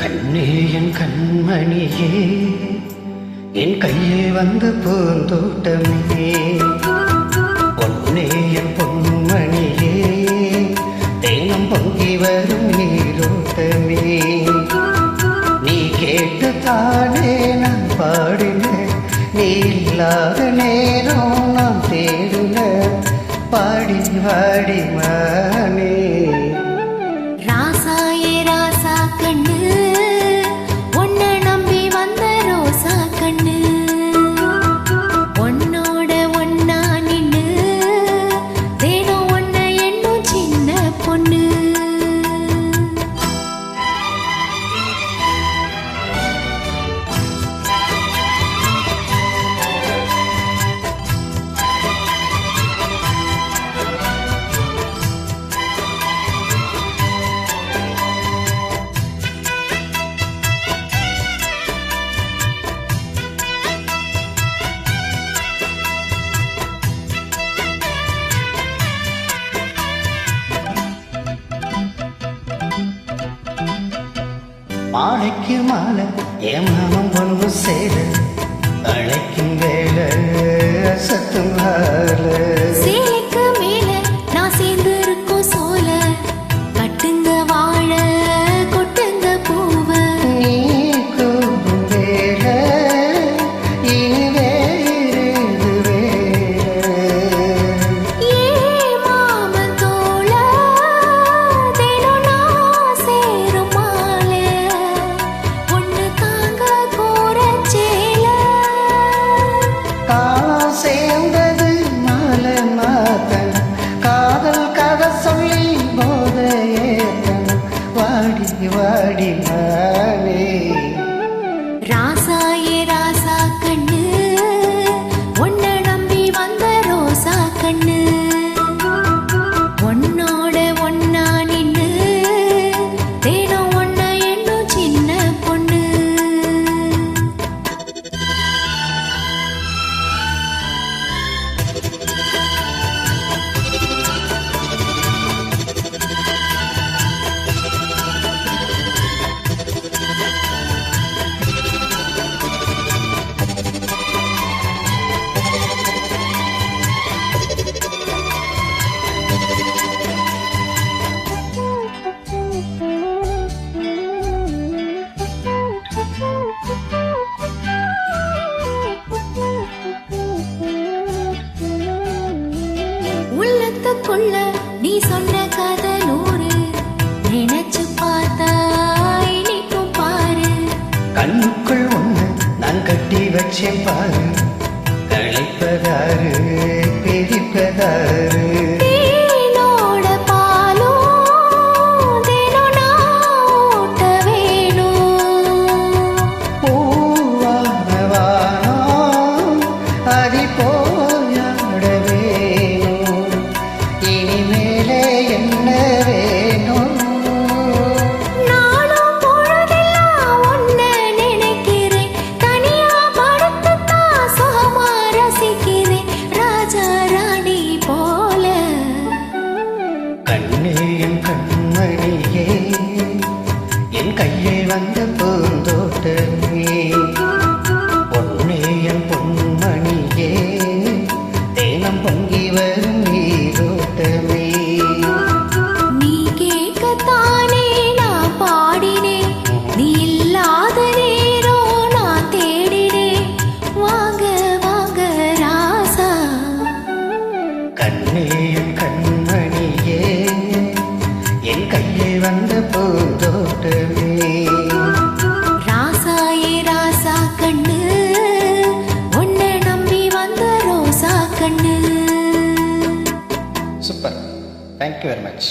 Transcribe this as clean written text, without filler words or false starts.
கண்ணே என் கண்மணியே, என் கையே வந்து பூந்தோட்டமே, பொன்னே என் பொன்மணியே, தேனம் பொங்கி வரும் நீரோட்டமே, நீ கேட்டு தானே நான் பாடினேன், நீ இல்லாத நேரம் நான் தேடினேன், பாடி வாடி மானே. மாலைக்கு மாலை ஏமானம் பொண்ணு சேர, அழைக்கும் வேலை சத்தும் சேலைக்கு மேல நான் சேர்ந்து இருக்கும் சோல, கட்டுங்க வாழ கொட்டுங்க பூவ, நீ கூடும் வேலை இனி வேறு வேலை, ஏ மாமன் தோள தினம் நான் சேரும் மாலை, ஒண்ணு தாங்க கூறச்சேல, காலம் சேர்ந்தது மாலை மாத்தன், காதல் கதை சொல்லி போதையேத்தன், வாடி வாடி மானே. ராசாயே ராசா கண்ணு, உன்னை நம்பி வந்த ரோசா கண்ணு, உன்னோட ஒன்னா நின்னு தினம் ஒன்ன என்னும் சின்ன பொண்ணு. உள்ளத்துக்குள்ள நீ சொன்ன கதை நூறு, நினைச்சு பார்த்தா இனிக்கும் பாரு, கண்ணுக்குள் ஒண்ணு நான் கட்டி வச்சேன் பாரு, களைப்பதாரு பிரிப்பதாரு, தேனோட பாலும் தினம் நான் ஊட்ட வேணும், பூவான வானம் அதி போயாட வேணும், இனிமேலே என்ன வேணும், நானும் பொழுதெல்லாம் உன்னை நினைக்கிறேன், தனியா படுத்துத்தான் சுகமா ரசிக்கிறேன், ராஜா ராணி போல. கண்ணே என் கண்மணியே, என் கையை வந்த பூந்தோட்டமே, பொன்னே என் பொன்மணியே, தேனம் பொங்கி வரும் நீரோட்டமே, நீ கேட்கத்தானே நான் பாடினேன், நீ இல்லாத நேரம் நான் தேடினேன், வாங்க வாங்க ராசா. கண்ணே என் கண்மணியே, என் கையை வந்த பூந்தோட்டமே. ராசாயே ராசா கண்ணு, உன்னை நம்பி வந்த ரோசா கண்ணு. Super, thank you very much.